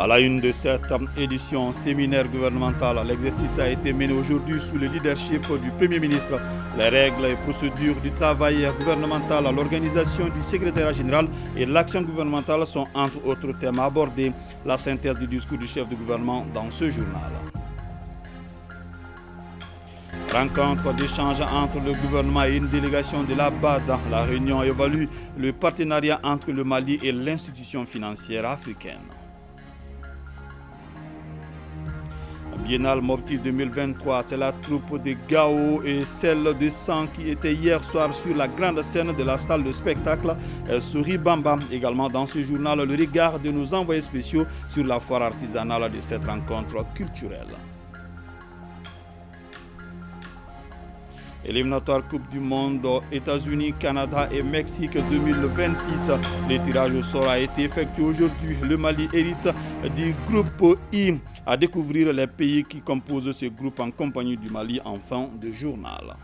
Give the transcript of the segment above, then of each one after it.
À la une de cette édition séminaire gouvernemental, l'exercice a été mené aujourd'hui sous le leadership du Premier ministre. Les règles et procédures du travail gouvernemental, l'organisation du secrétariat général et l'action gouvernementale sont entre autres thèmes abordés. La synthèse du discours du chef du gouvernement dans ce journal. Rencontre d'échange entre le gouvernement et une délégation de la BAD. La réunion évalue le partenariat entre le Mali et l'institution financière africaine. Biennale Mopti 2023, c'est la troupe de Gao et celle de Sang qui était hier soir sur la grande scène de la salle de spectacle Souri Bamba. Également dans ce journal, le regard de nos envoyés spéciaux sur la foire artisanale de cette rencontre culturelle. Éliminatoire Coupe du Monde, États-Unis, Canada et Mexique 2026. Le tirage au sort a été effectué aujourd'hui. Le Mali hérite du groupe I. À découvrir les pays qui composent ce groupe en compagnie du Mali en fin de journal.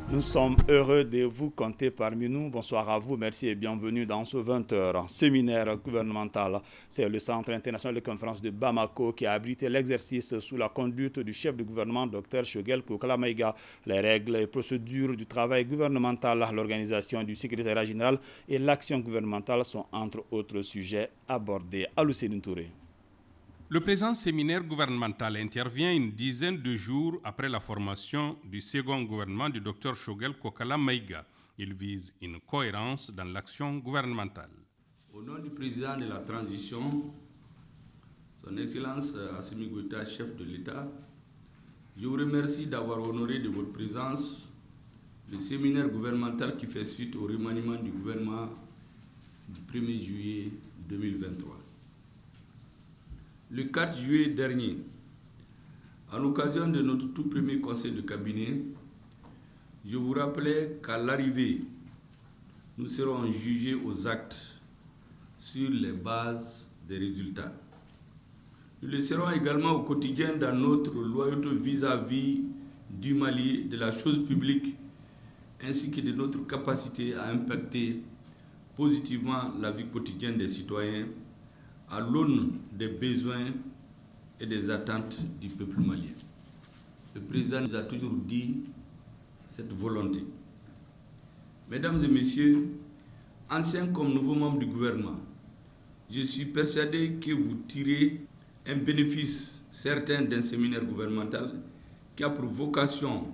Nous sommes heureux de vous compter parmi nous. Bonsoir à vous, merci et bienvenue dans ce 20h séminaire gouvernemental. C'est le Centre international de conférence de Bamako qui a abrité l'exercice sous la conduite du chef du gouvernement, Dr Choguel Kokala Maïga. Les règles et procédures du travail gouvernemental, l'organisation du secrétariat général et l'action gouvernementale sont entre autres sujets abordés. Alou Sédine Touré. Le présent séminaire gouvernemental intervient une dizaine de jours après la formation du second gouvernement du Dr Choguel Kokala Maïga. Il vise une cohérence dans l'action gouvernementale. Au nom du président de la transition, son Excellence Assimi Goïta, chef de l'État, je vous remercie d'avoir honoré de votre présence le séminaire gouvernemental qui fait suite au remaniement du gouvernement du 1er juillet 2023. Le 4 juillet dernier, à l'occasion de notre tout premier conseil de cabinet, je vous rappelais qu'à l'arrivée, nous serons jugés aux actes sur les bases des résultats. Nous le serons également au quotidien dans notre loyauté vis-à-vis du Mali, de la chose publique, ainsi que de notre capacité à impacter positivement la vie quotidienne des citoyens à l'aune des besoins et des attentes du peuple malien. Le président nous a toujours dit cette volonté. Mesdames et messieurs, anciens comme nouveaux membres du gouvernement, je suis persuadé que vous tirez un bénéfice certain d'un séminaire gouvernemental qui a pour vocation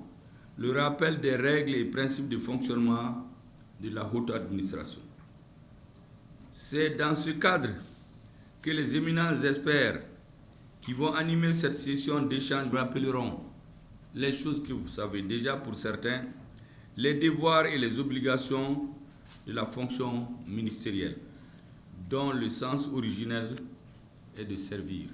le rappel des règles et principes de fonctionnement de la haute administration. C'est dans ce cadre que les éminents experts qui vont animer cette session d'échange rappelleront les choses que vous savez déjà pour certains, les devoirs et les obligations de la fonction ministérielle, dont le sens originel est de servir.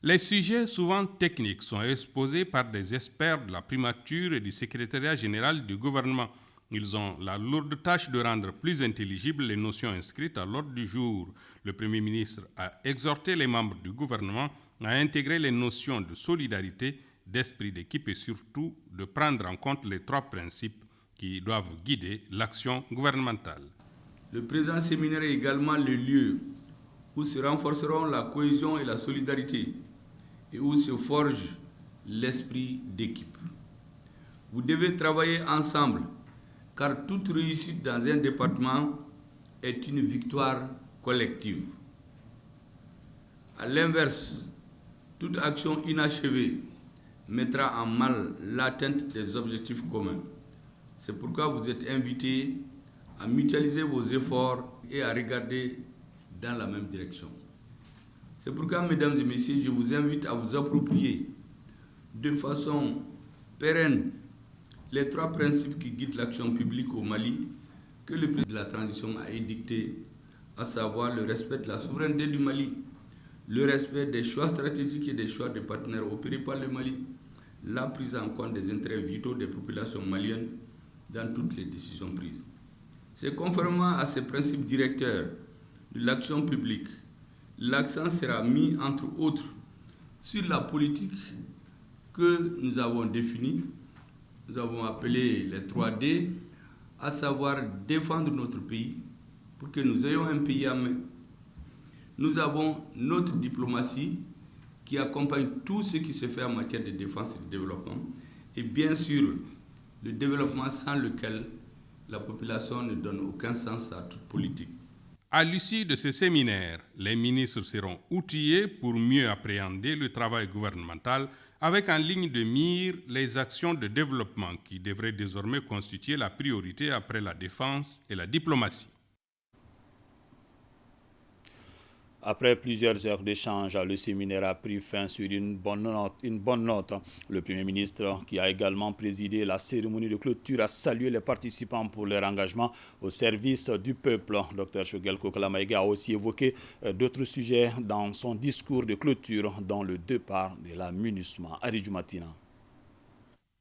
Les sujets souvent techniques sont exposés par des experts de la primature et du secrétariat général du gouvernement. Ils ont la lourde tâche de rendre plus intelligibles les notions inscrites à l'ordre du jour. Le Premier ministre a exhorté les membres du gouvernement à intégrer les notions de solidarité, d'esprit d'équipe et surtout de prendre en compte les trois principes qui doivent guider l'action gouvernementale. Le présent séminaire est également le lieu où se renforceront la cohésion et la solidarité et où se forge l'esprit d'équipe. Vous devez travailler ensemble car toute réussite dans un département est une victoire collective. À l'inverse, toute action inachevée mettra en mal l'atteinte des objectifs communs. C'est pourquoi vous êtes invités à mutualiser vos efforts et à regarder dans la même direction. C'est pourquoi, mesdames et messieurs, je vous invite à vous approprier de façon pérenne les trois principes qui guident l'action publique au Mali que le président de la transition a édicté, à savoir le respect de la souveraineté du Mali, le respect des choix stratégiques et des choix de partenaires opérés par le Mali, la prise en compte des intérêts vitaux des populations maliennes dans toutes les décisions prises. C'est conformément à ces principes directeurs de l'action publique, l'accent sera mis, entre autres, sur la politique que nous avons définie. Nous avons appelé les 3D, à savoir défendre notre pays pour que nous ayons un pays à main. Nous avons notre diplomatie qui accompagne tout ce qui se fait en matière de défense et de développement. Et bien sûr, le développement sans lequel la population ne donne aucun sens à toute politique. À l'issue de ce séminaire, les ministres seront outillés pour mieux appréhender le travail gouvernemental avec en ligne de mire les actions de développement qui devraient désormais constituer la priorité après la défense et la diplomatie. Après plusieurs heures d'échange, le séminaire a pris fin sur une bonne note. Le Premier ministre, qui a également présidé la cérémonie de clôture, a salué les participants pour leur engagement au service du peuple. Dr Choguel Kokala-Maïga a aussi évoqué d'autres sujets dans son discours de clôture, dont le départ de la MINUSMA. Aridjou Matina.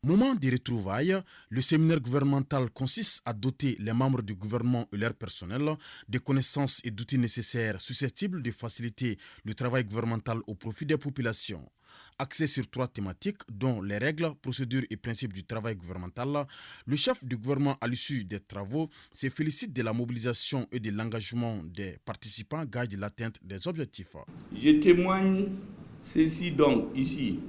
Moment de retrouvailles, le séminaire gouvernemental consiste à doter les membres du gouvernement et leur personnel de connaissances et d'outils nécessaires susceptibles de faciliter le travail gouvernemental au profit des populations. Axé sur 3 thématiques, dont les règles, procédures et principes du travail gouvernemental, le chef du gouvernement, à l'issue des travaux, se félicite de la mobilisation et de l'engagement des participants, gage de l'atteinte des objectifs. Je témoigne ceci donc ici,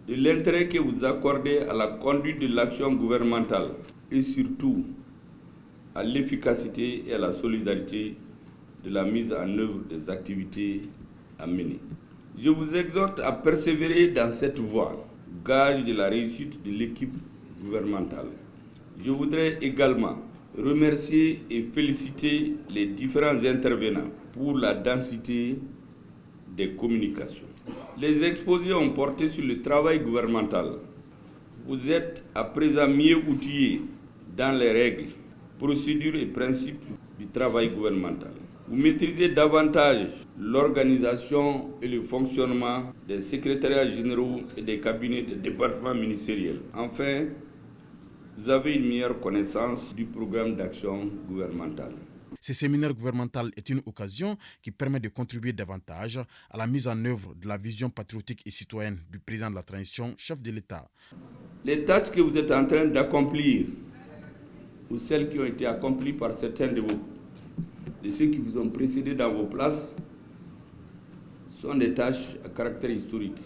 de l'intérêt que vous accordez à la conduite de l'action gouvernementale et surtout à l'efficacité et à la solidarité de la mise en œuvre des activités à mener. Je vous exhorte à persévérer dans cette voie, gage de la réussite de l'équipe gouvernementale. Je voudrais également remercier et féliciter les différents intervenants pour la densité des communications. Les exposés ont porté sur le travail gouvernemental. Vous êtes à présent mieux outillés dans les règles, procédures et principes du travail gouvernemental. Vous maîtrisez davantage l'organisation et le fonctionnement des secrétariats généraux et des cabinets des départements ministériels. Enfin, vous avez une meilleure connaissance du programme d'action gouvernementale. Ce séminaire gouvernemental est une occasion qui permet de contribuer davantage à la mise en œuvre de la vision patriotique et citoyenne du président de la transition, chef de l'État. Les tâches que vous êtes en train d'accomplir, ou celles qui ont été accomplies par certains de ceux qui vous ont précédés dans vos places, sont des tâches à caractère historique.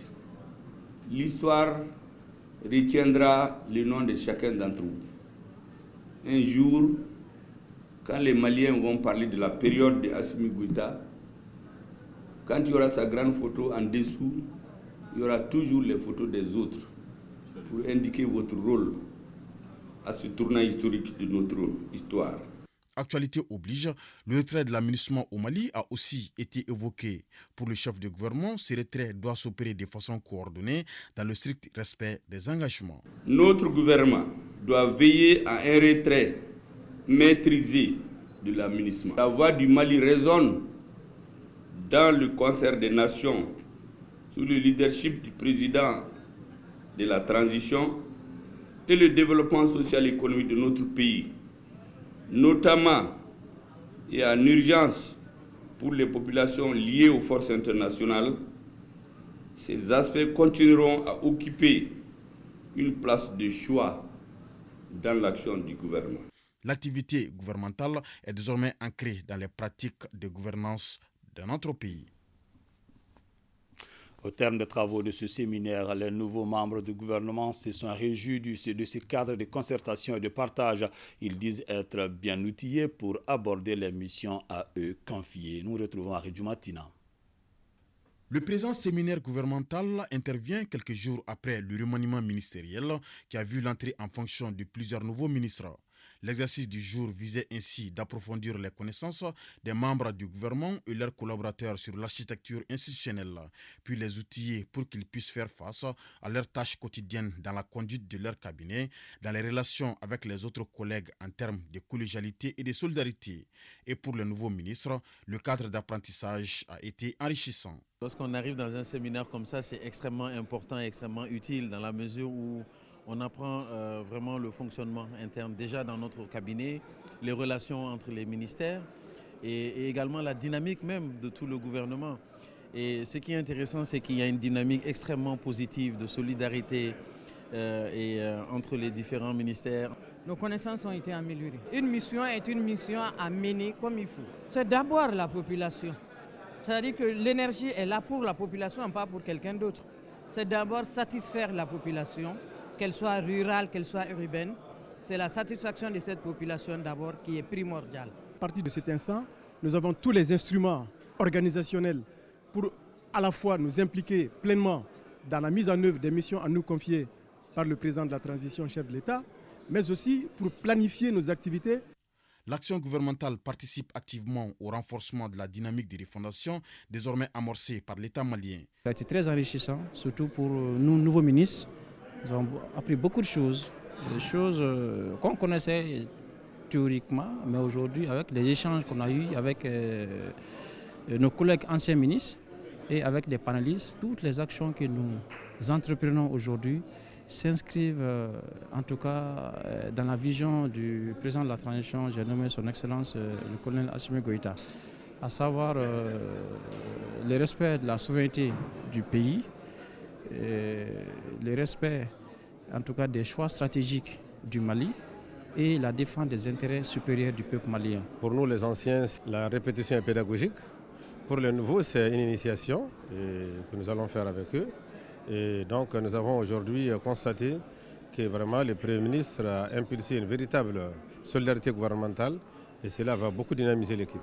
L'histoire retiendra le nom de chacun d'entre vous. Un jour, quand les Maliens vont parler de la période de Assimi Goïta, quand il y aura sa grande photo en dessous, il y aura toujours les photos des autres pour indiquer votre rôle à ce tournant historique de notre histoire. Actualité oblige, le retrait de la MINUSMA au Mali a aussi été évoqué. Pour le chef de gouvernement, ce retrait doit s'opérer de façon coordonnée dans le strict respect des engagements. Notre gouvernement doit veiller à un retrait maîtrisé de la MINUSMA. La voix du Mali résonne dans le concert des nations sous le leadership du président de la transition et le développement social et économique de notre pays, notamment et en urgence pour les populations liées aux forces internationales. Ces aspects continueront à occuper une place de choix dans l'action du gouvernement. L'activité gouvernementale est désormais ancrée dans les pratiques de gouvernance de notre pays. Au terme des travaux de ce séminaire, les nouveaux membres du gouvernement se sont réjouis de ce cadre de concertation et de partage. Ils disent être bien outillés pour aborder les missions à eux confiées. Nous retrouvons Aridjou Matina. Le présent séminaire gouvernemental intervient quelques jours après le remaniement ministériel qui a vu l'entrée en fonction de plusieurs nouveaux ministres. L'exercice du jour visait ainsi d'approfondir les connaissances des membres du gouvernement et leurs collaborateurs sur l'architecture institutionnelle, puis les outiller pour qu'ils puissent faire face à leurs tâches quotidiennes dans la conduite de leur cabinet, dans les relations avec les autres collègues en termes de collégialité et de solidarité. Et pour les nouveaux ministres, le cadre d'apprentissage a été enrichissant. Lorsqu'on arrive dans un séminaire comme ça, c'est extrêmement important et extrêmement utile dans la mesure où on apprend vraiment le fonctionnement interne déjà dans notre cabinet, les relations entre les ministères et également la dynamique même de tout le gouvernement. Et ce qui est intéressant, c'est qu'il y a une dynamique extrêmement positive de solidarité entre les différents ministères. Nos connaissances ont été améliorées. Une mission est une mission à mener comme il faut. C'est d'abord la population. C'est-à-dire que l'énergie est là pour la population, pas pour quelqu'un d'autre. C'est d'abord satisfaire la population, qu'elle soit rurale, qu'elle soit urbaine. C'est la satisfaction de cette population d'abord qui est primordiale. À partir de cet instant, nous avons tous les instruments organisationnels pour à la fois nous impliquer pleinement dans la mise en œuvre des missions à nous confiées par le président de la transition, chef de l'État, mais aussi pour planifier nos activités. L'action gouvernementale participe activement au renforcement de la dynamique de refondation désormais amorcée par l'État malien. Ça a été très enrichissant, surtout pour nous, nouveaux ministres. Nous avons appris beaucoup de choses, des choses qu'on connaissait théoriquement, mais aujourd'hui, avec les échanges qu'on a eus avec nos collègues anciens ministres et avec les panélistes, toutes les actions que nous entreprenons aujourd'hui s'inscrivent en tout cas dans la vision du président de la transition, j'ai nommé son Excellence le colonel Assimi Goïta, à savoir le respect de la souveraineté du pays, le respect en tout cas des choix stratégiques du Mali et la défense des intérêts supérieurs du peuple malien. Pour nous les anciens, la répétition est pédagogique. Pour les nouveaux, c'est une initiation que nous allons faire avec eux. Et donc nous avons aujourd'hui constaté que vraiment le Premier ministre a impulsé une véritable solidarité gouvernementale et cela va beaucoup dynamiser l'équipe.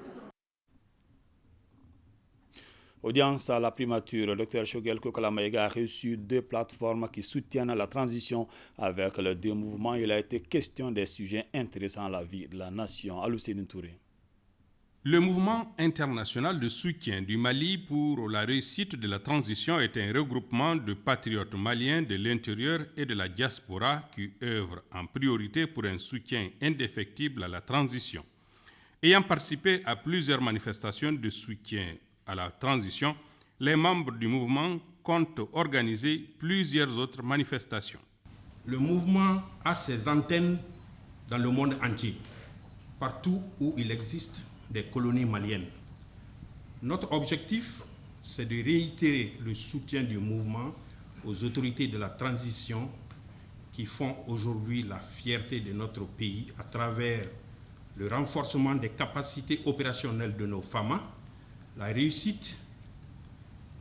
Audience à la primature, le Dr Choguel Kokola Maïga a reçu 2 plateformes qui soutiennent la transition avec les 2 mouvements. Il a été question des sujets intéressants à la vie de la nation. Alou Sédine Touré. Le mouvement international de soutien du Mali pour la réussite de la transition est un regroupement de patriotes maliens de l'intérieur et de la diaspora qui œuvrent en priorité pour un soutien indéfectible à la transition. Ayant participé à plusieurs manifestations de soutien à la transition, les membres du mouvement comptent organiser plusieurs autres manifestations. Le mouvement a ses antennes dans le monde entier, partout où il existe des colonies maliennes. Notre objectif, c'est de réitérer le soutien du mouvement aux autorités de la transition qui font aujourd'hui la fierté de notre pays à travers le renforcement des capacités opérationnelles de nos FAMA, la réussite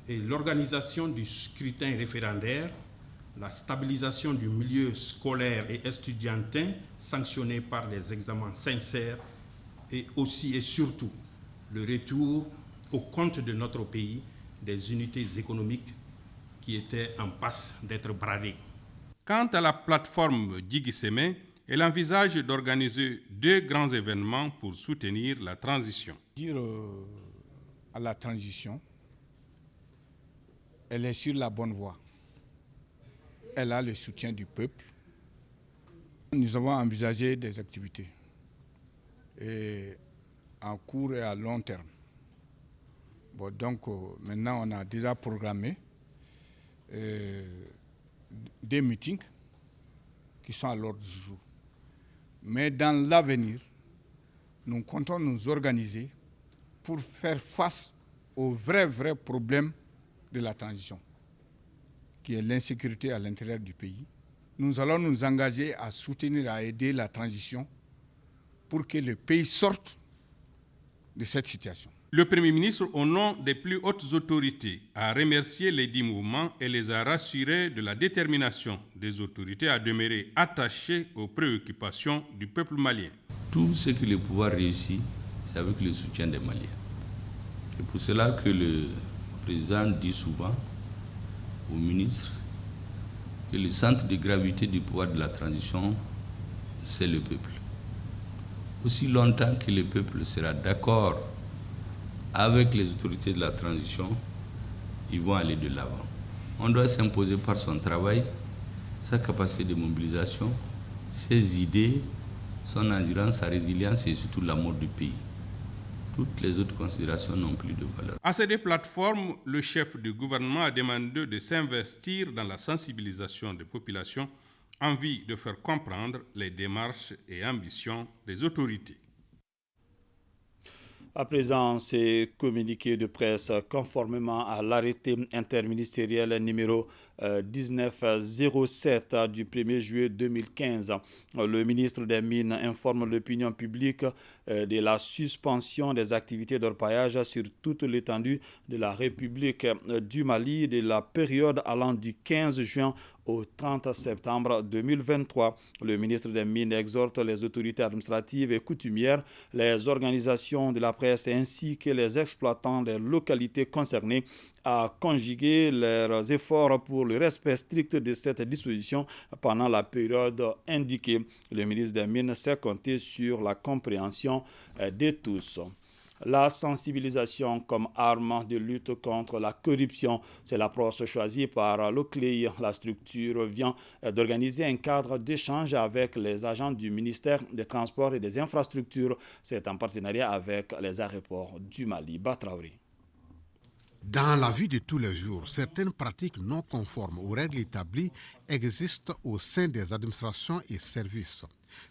et l'organisation du scrutin référendaire, la stabilisation du milieu scolaire et estudiantin sanctionné par des examens sincères et aussi et surtout le retour au compte de notre pays des unités économiques qui étaient en passe d'être bradées. Quant à la plateforme Djigui-Sémé, elle envisage d'organiser 2 grands événements pour soutenir la transition. Dire à la transition, elle est sur la bonne voie. Elle a le soutien du peuple. Nous avons envisagé des activités et en court et à long terme. Bon, donc maintenant on a déjà programmé des meetings qui sont à l'ordre du jour. Mais dans l'avenir, nous comptons nous organiser pour faire face au vrai problème de la transition, qui est l'insécurité à l'intérieur du pays. Nous allons nous engager à soutenir, à aider la transition pour que le pays sorte de cette situation. Le Premier ministre, au nom des plus hautes autorités, a remercié les 10 mouvements et les a rassurés de la détermination des autorités à demeurer attachées aux préoccupations du peuple malien. Tout ce que le pouvoir réussit, c'est avec le soutien des Maliens. C'est pour cela que le président dit souvent au ministre que le centre de gravité du pouvoir de la transition, c'est le peuple. Aussi longtemps que le peuple sera d'accord avec les autorités de la transition, ils vont aller de l'avant. On doit s'imposer par son travail, sa capacité de mobilisation, ses idées, son endurance, sa résilience et surtout l'amour du pays. Toutes les autres considérations n'ont plus de valeur. À ces 2 plateformes, le chef du gouvernement a demandé de s'investir dans la sensibilisation des populations en vue de faire comprendre les démarches et ambitions des autorités. À présent, ces communiqués de presse conformément à l'arrêté interministériel numéro 1907 du 1er juillet 2015. Le ministre des Mines informe l'opinion publique de la suspension des activités d'orpaillage sur toute l'étendue de la République du Mali de la période allant du 15 juin au 30 septembre 2023. Le ministre des Mines exhorte les autorités administratives et coutumières, les organisations de la presse ainsi que les exploitants des localités concernées à conjuguer leurs efforts pour le respect strict de cette disposition pendant la période indiquée. Le ministre des Mines sait compter sur la compréhension de tous. La sensibilisation comme arme de lutte contre la corruption, c'est l'approche choisie par l'OCLEI. La structure vient d'organiser un cadre d'échange avec les agents du ministère des Transports et des Infrastructures. C'est en partenariat avec les aéroports du Mali. Batraouri. Dans la vie de tous les jours, certaines pratiques non conformes aux règles établies existent au sein des administrations et services.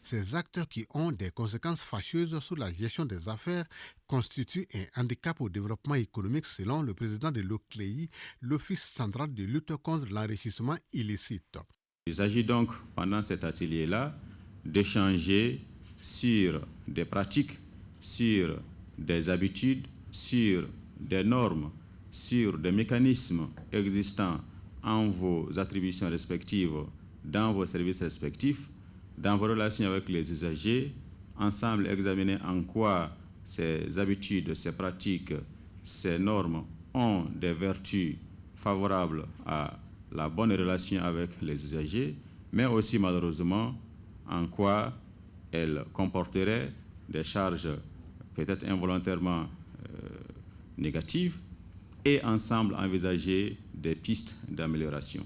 Ces actes qui ont des conséquences fâcheuses sur la gestion des affaires constituent un handicap au développement économique selon le président de l'OCLEI, l'Office central de lutte contre l'enrichissement illicite. Il s'agit donc, pendant cet atelier-là, d'échanger sur des pratiques, sur des habitudes, sur des normes, sur des mécanismes existants en vos attributions respectives, dans vos services respectifs, dans vos relations avec les usagers, ensemble examiner en quoi ces habitudes, ces pratiques, ces normes ont des vertus favorables à la bonne relation avec les usagers, mais aussi malheureusement en quoi elles comporteraient des charges peut-être involontairement négatives, et ensemble envisager des pistes d'amélioration.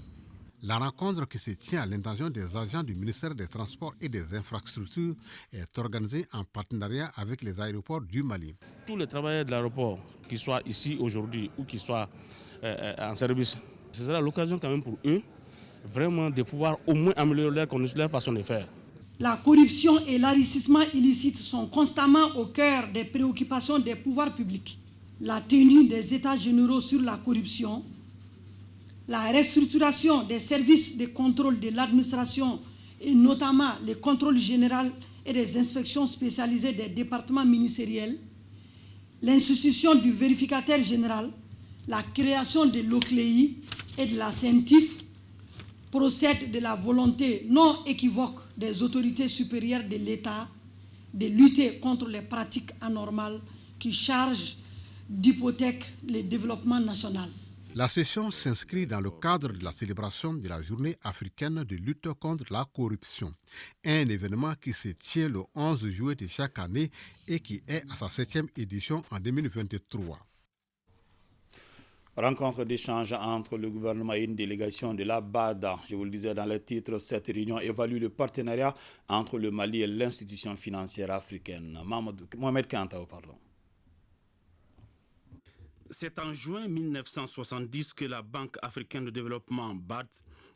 La rencontre qui se tient à l'intention des agents du ministère des Transports et des Infrastructures est organisée en partenariat avec les aéroports du Mali. Tous les travailleurs de l'aéroport, qu'ils soient ici aujourd'hui ou qu'ils soient en service, ce sera l'occasion quand même pour eux vraiment de pouvoir au moins améliorer leur façon de faire. La corruption et l'enrichissement illicite sont constamment au cœur des préoccupations des pouvoirs publics. La tenue des états généraux sur la corruption, la restructuration des services de contrôle de l'administration et notamment les contrôles généraux et les inspections spécialisées des départements ministériels, l'institution du vérificateur général, la création de l'OCLEI et de la CENTIF procèdent de la volonté non équivoque des autorités supérieures de l'État de lutter contre les pratiques anormales qui chargent d'hypothèque le développement national. La session s'inscrit dans le cadre de la célébration de la Journée africaine de lutte contre la corruption, un événement qui se tient le 11 juillet de chaque année et qui est à sa 7e édition en 2023. Rencontre d'échange entre le gouvernement et une délégation de la BAD. Je vous le disais dans le titre, cette réunion évalue le partenariat entre le Mali et l'institution financière africaine. Mohamed Kantao, pardon. C'est en juin 1970 que la Banque africaine de développement, BAD,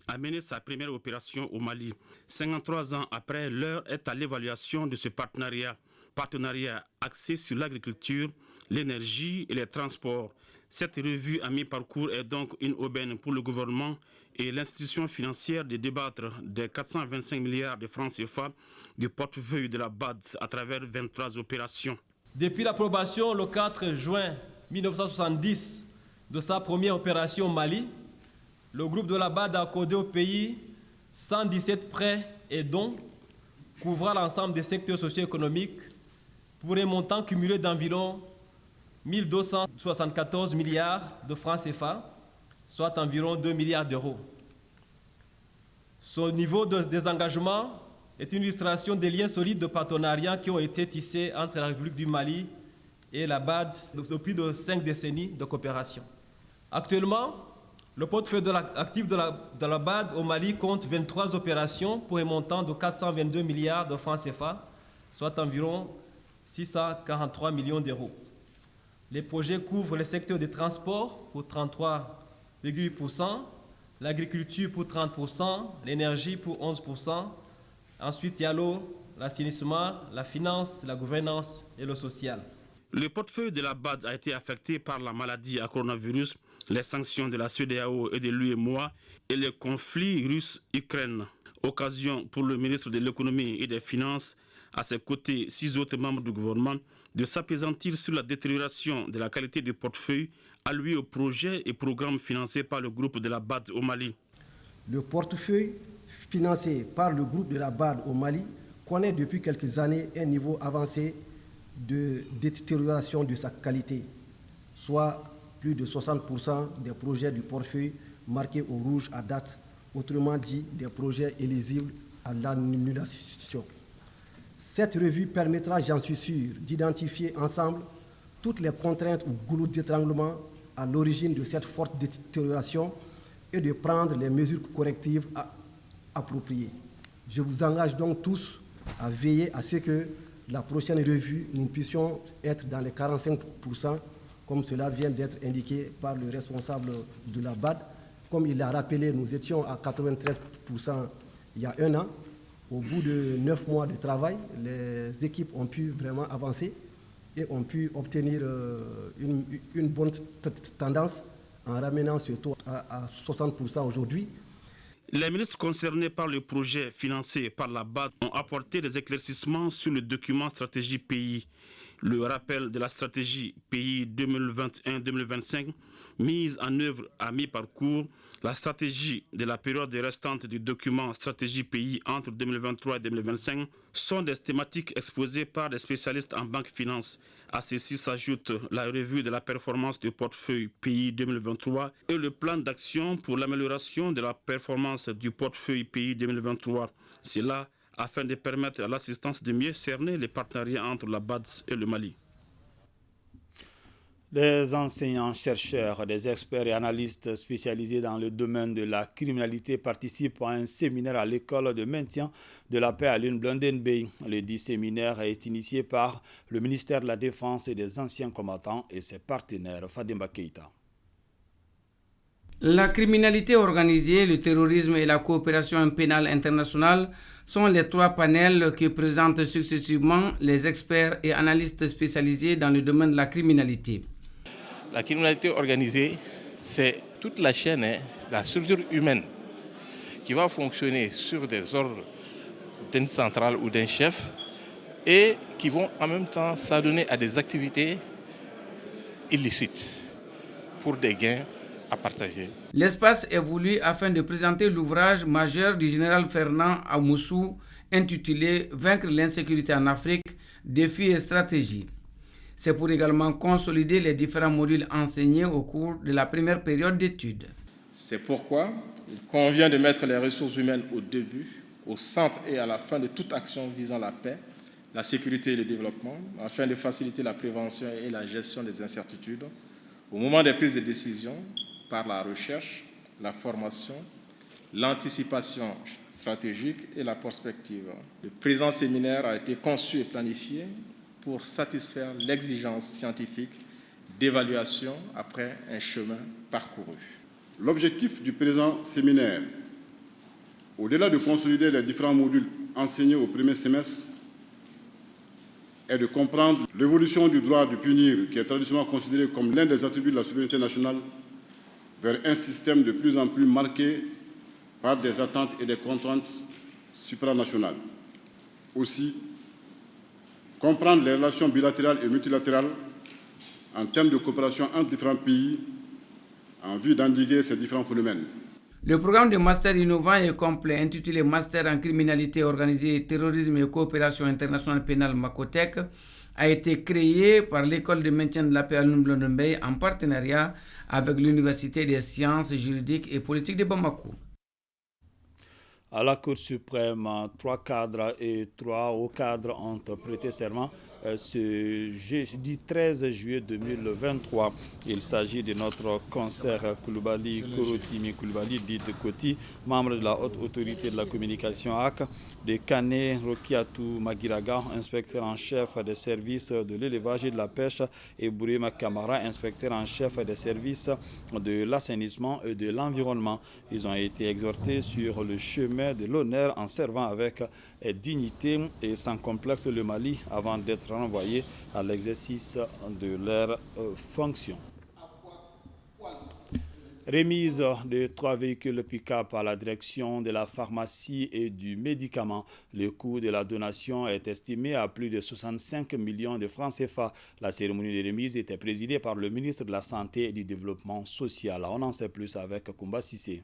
a mené sa première opération au Mali. 53 ans après, l'heure est à l'évaluation de ce partenariat axé sur l'agriculture, l'énergie et les transports. Cette revue à mi-parcours est donc une aubaine pour le gouvernement et l'institution financière de débattre des 425 milliards de francs CFA du portefeuille de la BAD à travers 23 opérations. Depuis l'approbation le 4 juin 1970 de sa première opération au Mali, le groupe de la BAD a accordé au pays 117 prêts et dons couvrant l'ensemble des secteurs socio-économiques pour un montant cumulé d'environ 1274 milliards de francs CFA, soit environ 2 milliards d'euros. Ce niveau de désengagement est une illustration des liens solides de partenariat qui ont été tissés entre la République du Mali et la BAD depuis de 5 décennies de coopération. Actuellement, le portefeuille actif de la BAD au Mali compte 23 opérations pour un montant de 422 milliards de francs CFA, soit environ 643 millions d'euros. Les projets couvrent les secteurs des transports pour 33,8%, l'agriculture pour 30%, l'énergie pour 11%. Ensuite, il y a l'eau, l'assainissement, la finance, la gouvernance et le social. Le portefeuille de la BAD a été affecté par la maladie à coronavirus, les sanctions de la CEDEAO et de l'UEMOA et le conflit russe-Ukraine. Occasion pour le ministre de l'économie et des finances, à ses côtés 6 autres membres du gouvernement, de s'apaisantir sur la détérioration de la qualité du portefeuille alloué aux projets et programmes financés par le groupe de la BAD au Mali. Le portefeuille financé par le groupe de la BAD au Mali connaît depuis quelques années un niveau avancé de détérioration de sa qualité, soit plus de 60% des projets du portefeuille marqués au rouge à date, autrement dit des projets éligibles à l'annulation. Cette revue permettra, j'en suis sûr, d'identifier ensemble toutes les contraintes ou goulots d'étranglement à l'origine de cette forte détérioration et de prendre les mesures correctives appropriées. Je vous engage donc tous à veiller à ce que la prochaine revue, nous puissions être dans les 45%, comme cela vient d'être indiqué par le responsable de la BAD. Comme il l'a rappelé, nous étions à 93% il y a 1 an. Au bout de 9 mois de travail, les équipes ont pu vraiment avancer et ont pu obtenir une bonne tendance en ramenant ce taux à 60% aujourd'hui. Les ministres concernés par le projet financé par la BAD ont apporté des éclaircissements sur le document stratégie pays. Le rappel de la stratégie pays 2021-2025 mise en œuvre à mi-parcours, la stratégie de la période restante du document stratégie pays entre 2023 et 2025 sont des thématiques exposées par des spécialistes en banque finance. À ceci s'ajoute la revue de la performance du portefeuille pays 2023 et le plan d'action pour l'amélioration de la performance du portefeuille pays 2023. C'est là afin de permettre à l'assistance de mieux cerner les partenariats entre la BAD et le Mali. Des enseignants, chercheurs, des experts et analystes spécialisés dans le domaine de la criminalité participent à un séminaire à l'école de maintien de la paix à Lune-Blondin Bay. Le dit séminaire est initié par le ministère de la Défense et des anciens combattants et ses partenaires. Fadimba Keïta. La criminalité organisée, le terrorisme et la coopération pénale internationale sont les 3 panels que présentent successivement les experts et analystes spécialisés dans le domaine de la criminalité. La criminalité organisée, c'est toute la chaîne, la structure humaine qui va fonctionner sur des ordres d'une centrale ou d'un chef et qui vont en même temps s'adonner à des activités illicites pour des gains à partager. L'espace est voulu afin de présenter l'ouvrage majeur du général Fernand Amoussou intitulé « Vaincre l'insécurité en Afrique, défis et stratégies ». C'est pour également consolider les différents modules enseignés au cours de la première période d'études. C'est pourquoi il convient de mettre les ressources humaines au début, au centre et à la fin de toute action visant la paix, la sécurité et le développement, afin de faciliter la prévention et la gestion des incertitudes au moment des prises de décision par la recherche, la formation, l'anticipation stratégique et la prospective. Le présent séminaire a été conçu et planifié pour satisfaire l'exigence scientifique d'évaluation après un chemin parcouru. L'objectif du présent séminaire, au-delà de consolider les différents modules enseignés au premier semestre, est de comprendre l'évolution du droit de punir, qui est traditionnellement considéré comme l'un des attributs de la souveraineté nationale, vers un système de plus en plus marqué par des attentes et des contraintes supranationales. Aussi, comprendre les relations bilatérales et multilatérales en termes de coopération entre différents pays en vue d'endiguer ces différents phénomènes. Le programme de master innovant et complet intitulé Master en criminalité organisée, terrorisme et coopération internationale pénale Macotec a été créé par l'École de maintien de la paix à Lune-Blondin Bay en partenariat avec l'Université des sciences juridiques et politiques de Bamako. À la Cour suprême, 3 cadres et 3 hauts cadres ont prêté serment ce jeudi 13 juillet 2023. Il s'agit de notre concert Koulibaly Korotimi Koulibaly, dit Koti, membre de la haute autorité de la communication AC, de Kane Rokiatou Magiraga, inspecteur en chef des services de l'élevage et de la pêche, et Bourima Kamara, inspecteur en chef des services de l'assainissement et de l'environnement. Ils ont été exhortés sur le chemin de l'honneur en servant avec dignité et sans complexe le Mali avant d'être renvoyés à l'exercice de leurs fonctions. Remise de 3 véhicules pick-up à la direction de la pharmacie et du médicament. Le coût de la donation est estimé à plus de 65 millions de francs CFA. La cérémonie de remise était présidée par le ministre de la Santé et du Développement social. On en sait plus avec Koumba Sissé.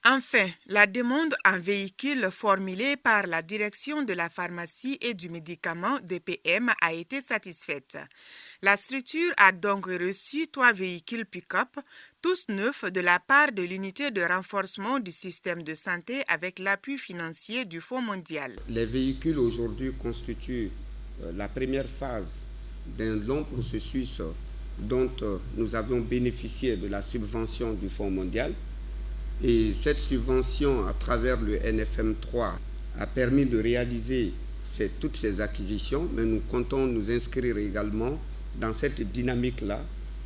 Enfin, la demande en véhicule formulée par la direction de la pharmacie et du médicament DPM a été satisfaite. La structure a donc reçu 3 véhicules pick-up, tous neufs de la part de l'unité de renforcement du système de santé avec l'appui financier du Fonds mondial. Les véhicules aujourd'hui constituent la première phase d'un long processus dont nous avons bénéficié de la subvention du Fonds mondial. Et cette subvention, à travers le NFM 3, a permis de réaliser toutes ces acquisitions, mais nous comptons nous inscrire également dans cette dynamique-là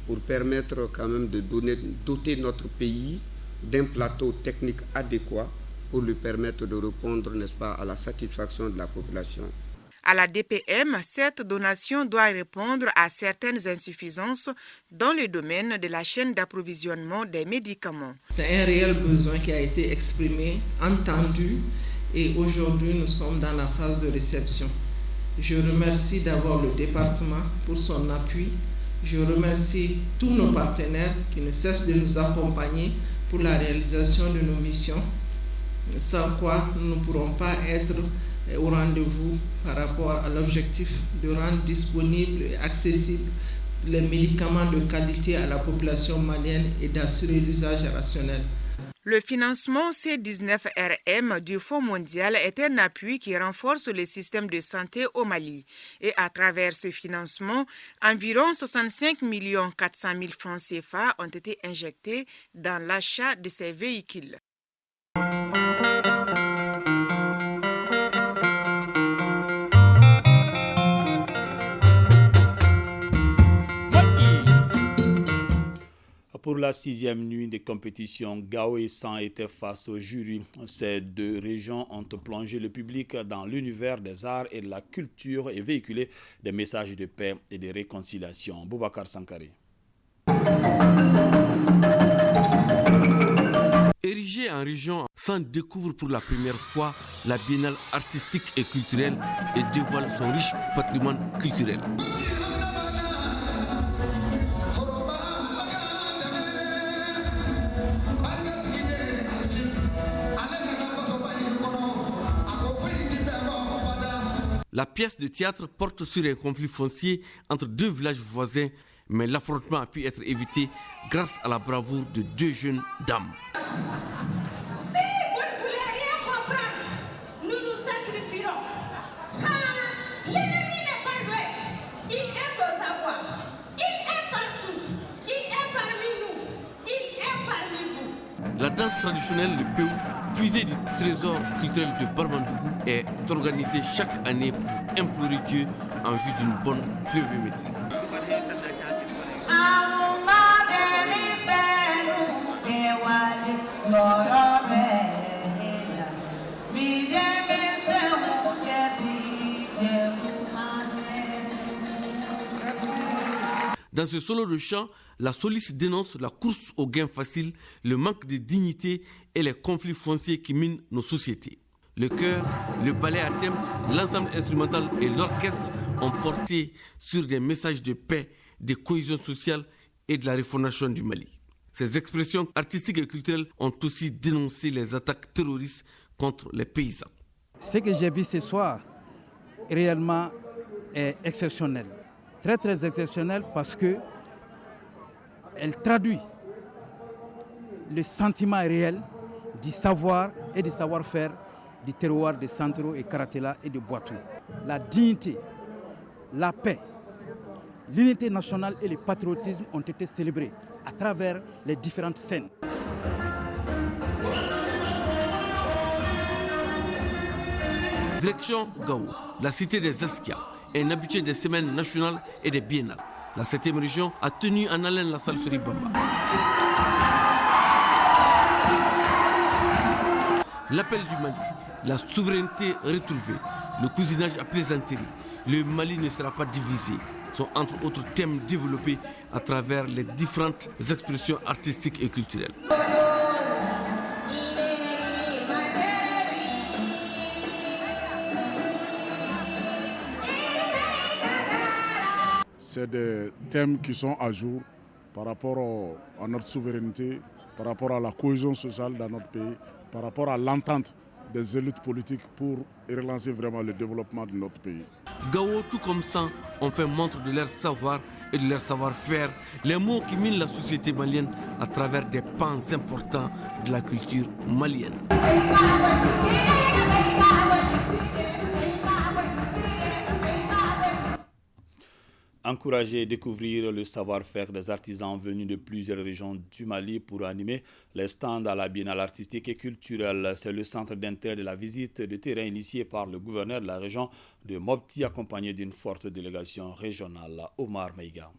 pour permettre quand même de doter notre pays d'un plateau technique adéquat pour lui permettre de répondre, n'est-ce pas, à la satisfaction de la population. À la DPM, cette donation doit répondre à certaines insuffisances dans le domaine de la chaîne d'approvisionnement des médicaments. C'est un réel besoin qui a été exprimé, entendu, et aujourd'hui nous sommes dans la phase de réception. Je remercie d'abord le département pour son appui. Je remercie tous nos partenaires qui ne cessent de nous accompagner pour la réalisation de nos missions, sans quoi nous ne pourrons pas être au rendez-vous par rapport à l'objectif de rendre disponibles et accessibles les médicaments de qualité à la population malienne et d'assurer l'usage rationnel. Le financement C19RM du Fonds mondial est un appui qui renforce le système de santé au Mali. Et à travers ce financement, environ 65 400 000 francs CFA ont été injectés dans l'achat de ces véhicules. Pour la 6e nuit de compétition, Gao et San étaient face au jury. Ces 2 régions ont plongé le public dans l'univers des arts et de la culture et véhiculé des messages de paix et de réconciliation. Boubacar Sankari. Érigée en région, San découvre pour la première fois la biennale artistique et culturelle et dévoile son riche patrimoine culturel. La pièce de théâtre porte sur un conflit foncier entre 2 villages voisins, mais l'affrontement a pu être évité grâce à la bravoure de 2 jeunes dames. Si vous ne voulez rien comprendre, nous nous sacrifierons. L'ennemi n'est pas loin, il est aux abois, il est partout, il est parmi nous, il est parmi vous. La danse traditionnelle, le Péou, puisée du trésor culturel de Barmandougou, est organisée chaque année pour implorer Dieu en vue d'une bonne pluviométrie. Dans ce solo de chant, la soliste dénonce la course au gain facile, le manque de dignité et les conflits fonciers qui minent nos sociétés. Le chœur, le ballet à thème, l'ensemble instrumental et l'orchestre ont porté sur des messages de paix, de cohésion sociale et de la refondation du Mali. Ces expressions artistiques et culturelles ont aussi dénoncé les attaques terroristes contre les paysans. Ce que j'ai vu ce soir, réellement, est exceptionnel. Très très exceptionnel parce que elle traduit le sentiment réel du savoir et du savoir-faire du terroir de Santoro et Karatela et de Boitou. La dignité, la paix, l'unité nationale et le patriotisme ont été célébrés à travers les différentes scènes. Direction Gao, la cité des Eskia, un habitué des semaines nationales et des biennales. La 7e région a tenu en haleine la salserie Bamba. L'appel du Mali, la souveraineté retrouvée, le cousinage à plaisanterie, le Mali ne sera pas divisé, sont entre autres thèmes développés à travers les différentes expressions artistiques et culturelles. C'est des thèmes qui sont à jour par rapport à notre souveraineté, par rapport à la cohésion sociale dans notre pays, par rapport à l'entente des élites politiques pour relancer vraiment le développement de notre pays. Gao, tout comme ça, ont fait montre de leur savoir et de leur savoir-faire, les mots qui minent la société malienne à travers des pans importants de la culture malienne. Encourager et découvrir le savoir-faire des artisans venus de plusieurs régions du Mali pour animer les stands à la Biennale artistique et culturelle. C'est le centre d'intérêt de la visite de terrain initié par le gouverneur de la région de Mopti, accompagné d'une forte délégation régionale. Omar Meiga.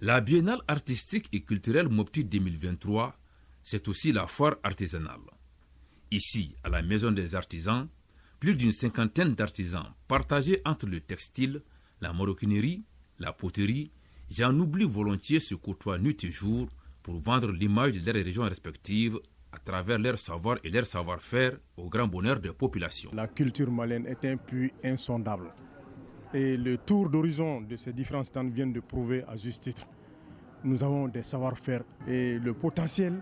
La Biennale artistique et culturelle Mopti 2023, c'est aussi la foire artisanale. Ici, à la Maison des artisans, plus d'une cinquantaine d'artisans partagés entre le textile, la maroquinerie, la poterie, j'en oublie volontiers, se côtoient nuit et jour pour vendre l'image de leurs régions respectives à travers leur savoir et leur savoir-faire au grand bonheur des populations. La culture malienne est un puits insondable. Et le tour d'horizon de ces différents stands vient de prouver à juste titre. Nous avons des savoir-faire et le potentiel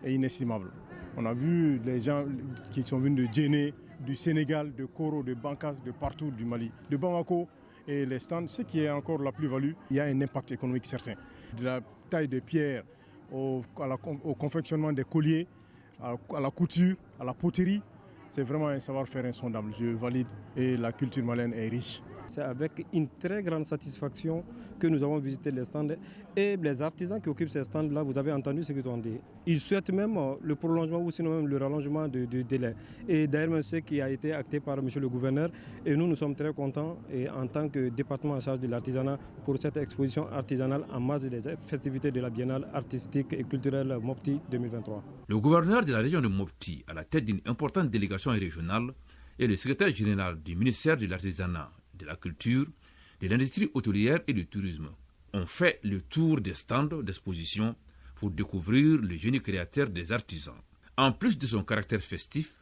est inestimable. On a vu les gens qui sont venus de Djéné, du Sénégal, de Koro, de Bankas, de partout du Mali, de Bamako et les stands. Ce qui est encore la plus-value, il y a un impact économique certain. De la taille de pierre au confectionnement des colliers, à la couture, à la poterie, c'est vraiment un savoir-faire insondable. Je valide et la culture malienne est riche. C'est avec une très grande satisfaction que nous avons visité les stands. Et les artisans qui occupent ces stands-là, vous avez entendu ce qu'ils ont dit. Ils souhaitent même le prolongement ou sinon même le rallongement du délai. Et d'ailleurs, ce qui a été acté par M. le gouverneur. Et nous sommes très contents et en tant que département en charge de l'artisanat pour cette exposition artisanale en marge des festivités de la Biennale artistique et culturelle Mopti 2023. Le gouverneur de la région de Mopti, à la tête d'une importante délégation régionale, et le secrétaire général du ministère de l'Artisanat, de la culture, de l'industrie hôtelière et du tourisme ont fait le tour des stands d'exposition pour découvrir le génie créateur des artisans. En plus de son caractère festif,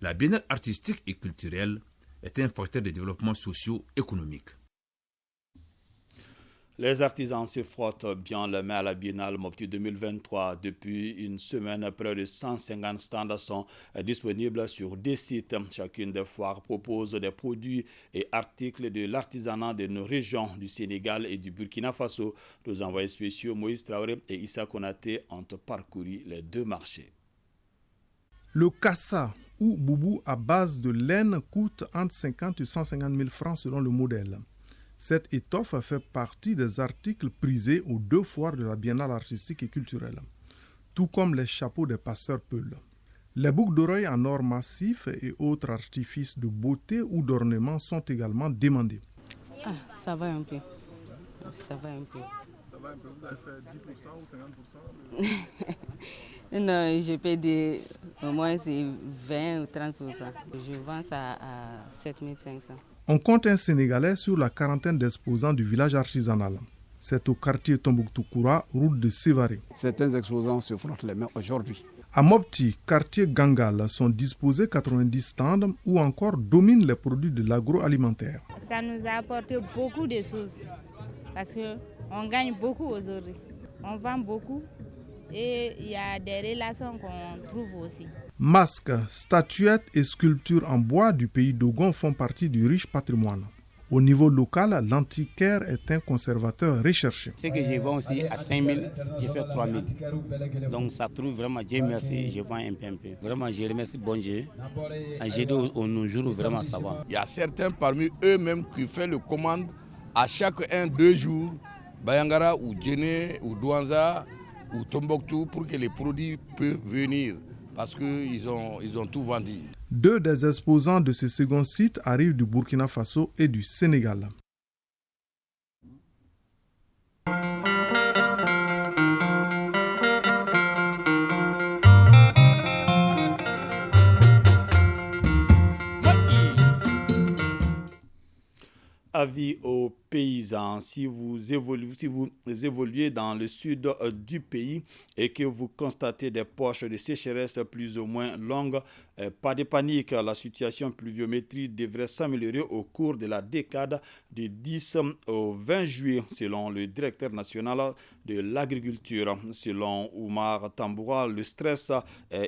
la Biennale artistique et culturelle est un facteur de développement socio-économique. Les artisans se frottent bien les mains à la Biennale Mopti 2023. Depuis une semaine, près de 150 stands sont disponibles sur des sites. Chacune des foires propose des produits et articles de l'artisanat de nos régions du Sénégal et du Burkina Faso. Nos envoyés spéciaux Moïse Traoré et Issa Konaté ont parcouru les deux marchés. Le kassa ou boubou à base de laine coûte entre 50 et 150 000 francs selon le modèle. Cette étoffe fait partie des articles prisés aux deux foires de la Biennale artistique et culturelle, tout comme les chapeaux des pasteurs peuls. Les boucles d'oreilles en or massif et autres artifices de beauté ou d'ornement sont également demandés. Ah, ça va un peu. Ça va un peu. Ça va un peu, vous avez fait 10% ou 50% Non, je peux dire au moins c'est 20 ou 30%. Je vends ça à 7 500. On compte un Sénégalais sur la quarantaine d'exposants du village artisanal. C'est au quartier Tombouctou-Koura, route de Sévaré. Certains exposants se frottent les mains aujourd'hui. À Mopti, quartier Gangal, sont disposés 90 stands où encore dominent les produits de l'agroalimentaire. Ça nous a apporté beaucoup de choses parce qu'on gagne beaucoup aujourd'hui. On vend beaucoup et il y a des relations qu'on trouve aussi. Masques, statuettes et sculptures en bois du pays d'Ogon font partie du riche patrimoine. Au niveau local, l'antiquaire est un conservateur recherché. Ce que je vends aussi à 5 000, je fais 3 000. Donc ça trouve vraiment, Dieu merci, je vends un peu. Vraiment, je remercie bon Dieu. J'ai dit au nos jours, vraiment ça va. Il y a certains parmi eux-mêmes qui font le commande à chaque 2 jours, Bayangara ou Djéné ou Douanza ou Tombouctou pour que les produits puissent venir. Parce qu'ils ont tout vendu. 2 des exposants de ce second site arrivent du Burkina Faso et du Sénégal. avis aux paysans. Si vous évoluez dans le sud du pays et que vous constatez des poches de sécheresse plus ou moins longues, pas de panique, la situation pluviométrique devrait s'améliorer au cours de la décade du 10 au 20 juillet, selon le directeur national de l'agriculture. Selon Oumar Tamboura, le stress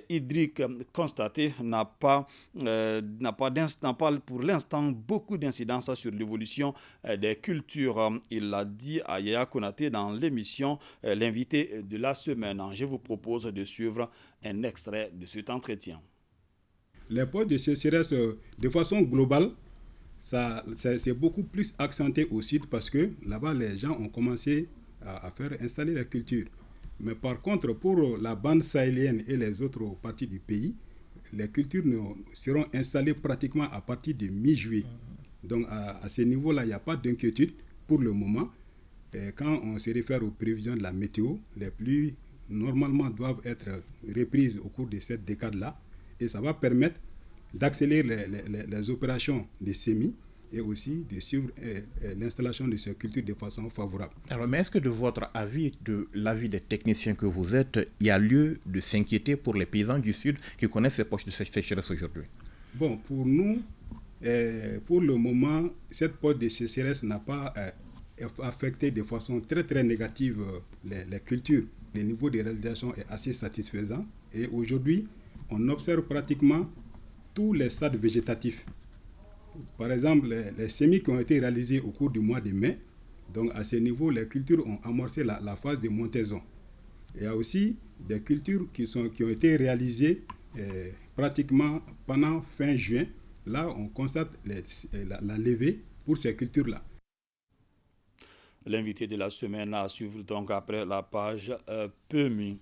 hydrique constaté n'a pas pour l'instant beaucoup d'incidence sur l'évolution des cultures. Il l'a dit à Yaya Konaté dans l'émission L'invité de la semaine. Je vous propose de suivre un extrait de cet entretien. Les poches de sécheresse, de façon globale, c'est beaucoup plus accentué au sud parce que là-bas, les gens ont commencé à faire installer la culture. Mais par contre, pour la bande sahélienne et les autres parties du pays, les cultures seront installées pratiquement à partir de mi-juillet. Donc à ce niveau-là, il n'y a pas d'inquiétude pour le moment. Et quand on se réfère aux prévisions de la météo, les pluies normalement doivent être reprises au cours de cette décade-là. Et ça va permettre d'accélérer les opérations de semis et aussi de suivre l'installation de ces cultures de façon favorable. Alors, mais est-ce que de votre avis, de l'avis des techniciens que vous êtes, il y a lieu de s'inquiéter pour les paysans du Sud qui connaissent ces poches de sécheresse aujourd'hui? Bon, pour nous, pour le moment, cette poche de sécheresse n'a pas affecté de façon très très négative les cultures. Le niveau de réalisation est assez satisfaisant et aujourd'hui, on observe pratiquement tous les stades végétatifs. Par exemple, les semis qui ont été réalisés au cours du mois de mai, donc à ce niveau, les cultures ont amorcé la phase de montaison. Il y a aussi des cultures qui ont été réalisées pratiquement pendant fin juin. Là, on constate la levée pour ces cultures-là. L'invité de la semaine à suivre donc après la page PMI.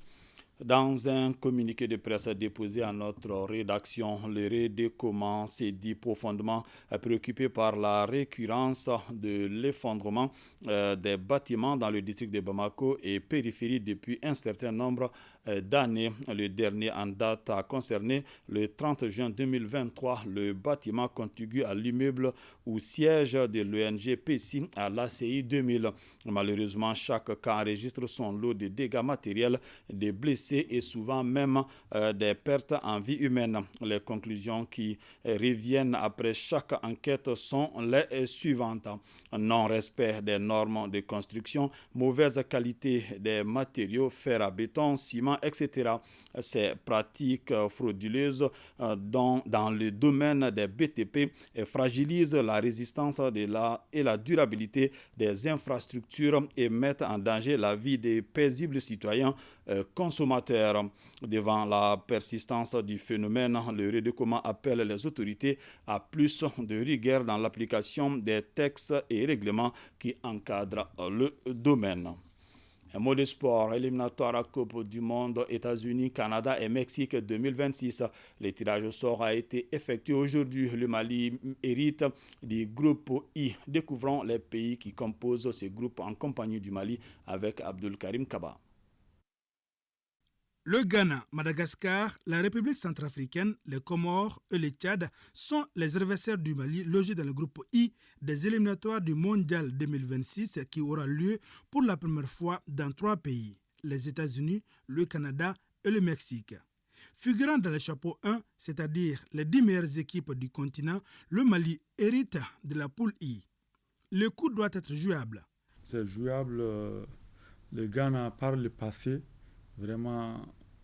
Dans un communiqué de presse déposé à notre rédaction, le Redécoman s'est dit profondément préoccupé par la récurrence de l'effondrement des bâtiments dans le district de Bamako et périphérie depuis un certain nombre d'années. Le dernier en date a concerné le 30 juin 2023, le bâtiment contigu à l'immeuble où siège de l'ONG PECI à l'ACI 2000. Malheureusement, chaque cas enregistre son lot de dégâts matériels, des blessés et souvent même des pertes en vie humaine. Les conclusions qui reviennent après chaque enquête sont les suivantes. Non-respect des normes de construction, mauvaise qualité des matériaux, fer à béton, ciment, etc. Ces pratiques frauduleuses dans le domaine des BTP fragilisent la résistance et la durabilité des infrastructures et mettent en danger la vie des paisibles citoyens consommateurs. Devant la persistance du phénomène, le Redécoman appelle les autorités à plus de rigueur dans l'application des textes et règlements qui encadrent le domaine. Un mot de sport, éliminatoire à Coupe du Monde, États-Unis, Canada et Mexique 2026. Le tirage au sort a été effectué aujourd'hui. Le Mali hérite du groupe I. Découvrons les pays qui composent ce groupe en compagnie du Mali avec Abdul Karim Kaba. Le Ghana, Madagascar, la République centrafricaine, les Comores et le Tchad sont les adversaires du Mali logés dans le groupe I des éliminatoires du Mondial 2026 qui aura lieu pour la première fois dans 3 pays, les États-Unis, le Canada et le Mexique. Figurant dans le chapeau 1, c'est-à-dire les 10 meilleures équipes du continent, le Mali hérite de la poule I. Le coup doit être jouable. C'est jouable. Le Ghana, par le passé, vraiment,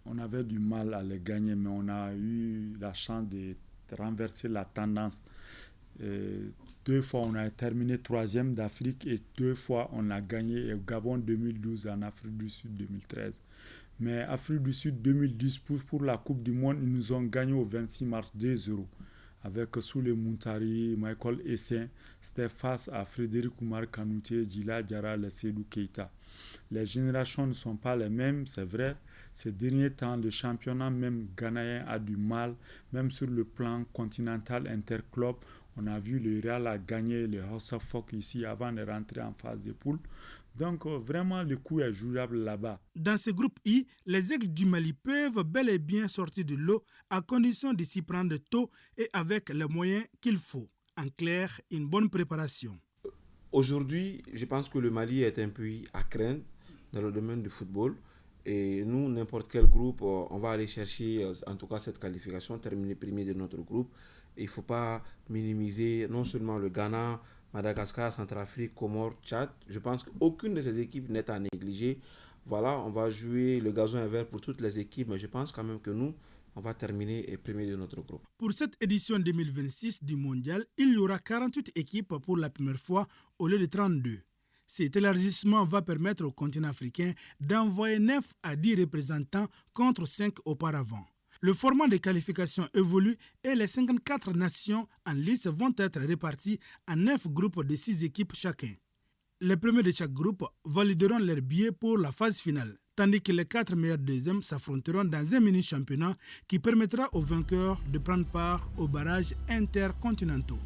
on avait du mal à les gagner, mais on a eu la chance de renverser la tendance. 2 fois, on a terminé 3e d'Afrique et 2 fois, on a gagné au Gabon 2012 et en Afrique du Sud 2013. Mais Afrique du Sud 2010, pour la Coupe du Monde, ils nous ont gagné au 26 mars 2-0. Avec Soule Muntari, Michael Essien, c'était face à Frédéric Oumar Kanouté, Djila Diarra et Seydou Keita. Les générations ne sont pas les mêmes, c'est vrai. Ces derniers temps, le championnat même ghanéen a du mal, même sur le plan continental interclub. On a vu le Real a gagné le House of Folk ici avant de rentrer en phase de poule. Donc vraiment, le coup est jouable là-bas. Dans ce groupe I, les Aigles du Mali peuvent bel et bien sortir de l'eau à condition de s'y prendre tôt et avec les moyens qu'il faut. En clair, une bonne préparation. Aujourd'hui, je pense que le Mali est un pays à craindre dans le domaine du football. Et nous, n'importe quel groupe, on va aller chercher en tout cas cette qualification, terminer premier de notre groupe. Et il ne faut pas minimiser non seulement le Ghana, Madagascar, Centrafrique, Comores, Tchad. Je pense qu'aucune de ces équipes n'est à négliger. Voilà, on va jouer le gazon est vert pour toutes les équipes, mais je pense quand même que nous, on va terminer premier de notre groupe. Pour cette édition 2026 du Mondial, il y aura 48 équipes pour la première fois au lieu de 32. Cet élargissement va permettre au continent africain d'envoyer 9 à 10 représentants contre 5 auparavant. Le format de qualification évolue et les 54 nations en lice vont être réparties en 9 groupes de 6 équipes chacun. Les premiers de chaque groupe valideront leurs billets pour la phase finale, tandis que les 4 meilleurs deuxièmes s'affronteront dans un mini-championnat qui permettra aux vainqueurs de prendre part aux barrages intercontinentaux.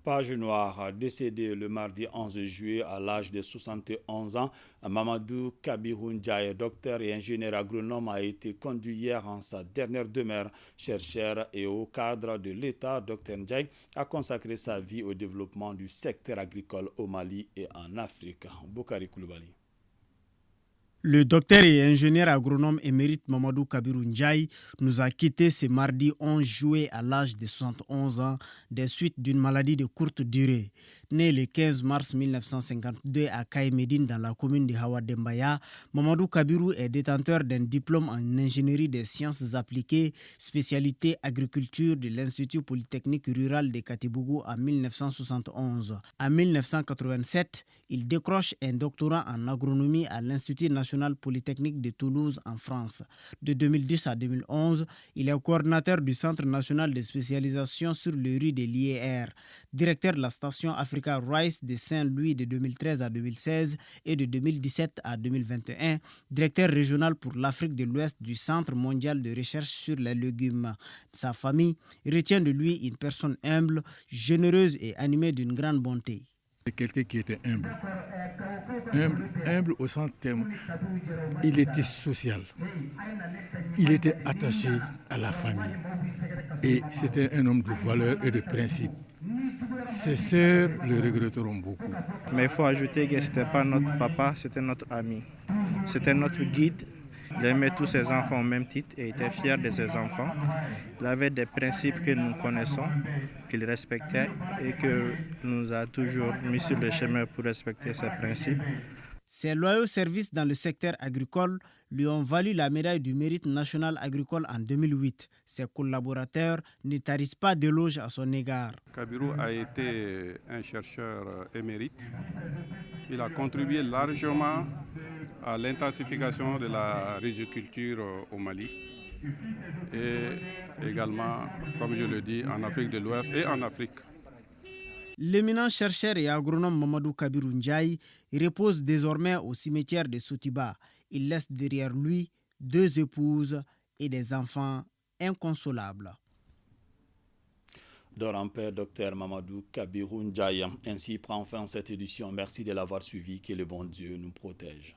Page noire, décédé le mardi 11 juillet à l'âge de 71 ans, Mamadou Kabirou Ndiaye, docteur et ingénieur agronome, a été conduit hier en sa dernière demeure. Chercheur et haut cadre de l'État, Dr Ndiaye a consacré sa vie au développement du secteur agricole au Mali et en Afrique. Boukari Koulibaly. Le docteur et ingénieur agronome émérite Mamadou Kabirou Ndiaye nous a quittés ce mardi 11 juillet à l'âge de 71 ans des suites d'une maladie de courte durée. Né le 15 mars 1952 à Kaïmédine dans la commune de Hawa Dembaya, Mamadou Kabirou est détenteur d'un diplôme en ingénierie des sciences appliquées, spécialité agriculture de l'Institut polytechnique rural de Katibougou en 1971. En 1987, il décroche un doctorat en agronomie à l'Institut national polytechnique de Toulouse en France. De 2010 à 2011, il est coordinateur du Centre national de spécialisation sur le riz de l'IER, directeur de la station Africa Rice de Saint-Louis de 2013 à 2016 et de 2017 à 2021, directeur régional pour l'Afrique de l'Ouest du Centre mondial de recherche sur les légumes. Sa famille retient de lui une personne humble, généreuse et animée d'une grande bonté. C'est quelqu'un qui était humble au sens terme. Il était social. Il était attaché à la famille. Et c'était un homme de valeurs et de principes. Ses sœurs le regretteront beaucoup. Mais il faut ajouter que ce n'était pas notre papa, c'était notre ami. C'était notre guide. Il aimait tous ses enfants au même titre et était fier de ses enfants. Il avait des principes que nous connaissons, qu'il respectait et que nous a toujours mis sur le chemin pour respecter ces principes. Ses loyaux services dans le secteur agricole lui ont valu la médaille du mérite national agricole en 2008. Ses collaborateurs ne tarissent pas d'éloges à son égard. Kabirou a été un chercheur émérite. Il a contribué largement à l'intensification de la riziculture au Mali et également, comme je le dis, en Afrique de l'Ouest et en Afrique. L'éminent chercheur et agronome Mamadou Kabirou Ndiaye repose désormais au cimetière de Sotiba. Il laisse derrière lui 2 épouses et des enfants inconsolables. Dors en paix, docteur Mamadou Kabirou Ndiaye. Ainsi prend fin cette édition. Merci de l'avoir suivi. Que le bon Dieu nous protège.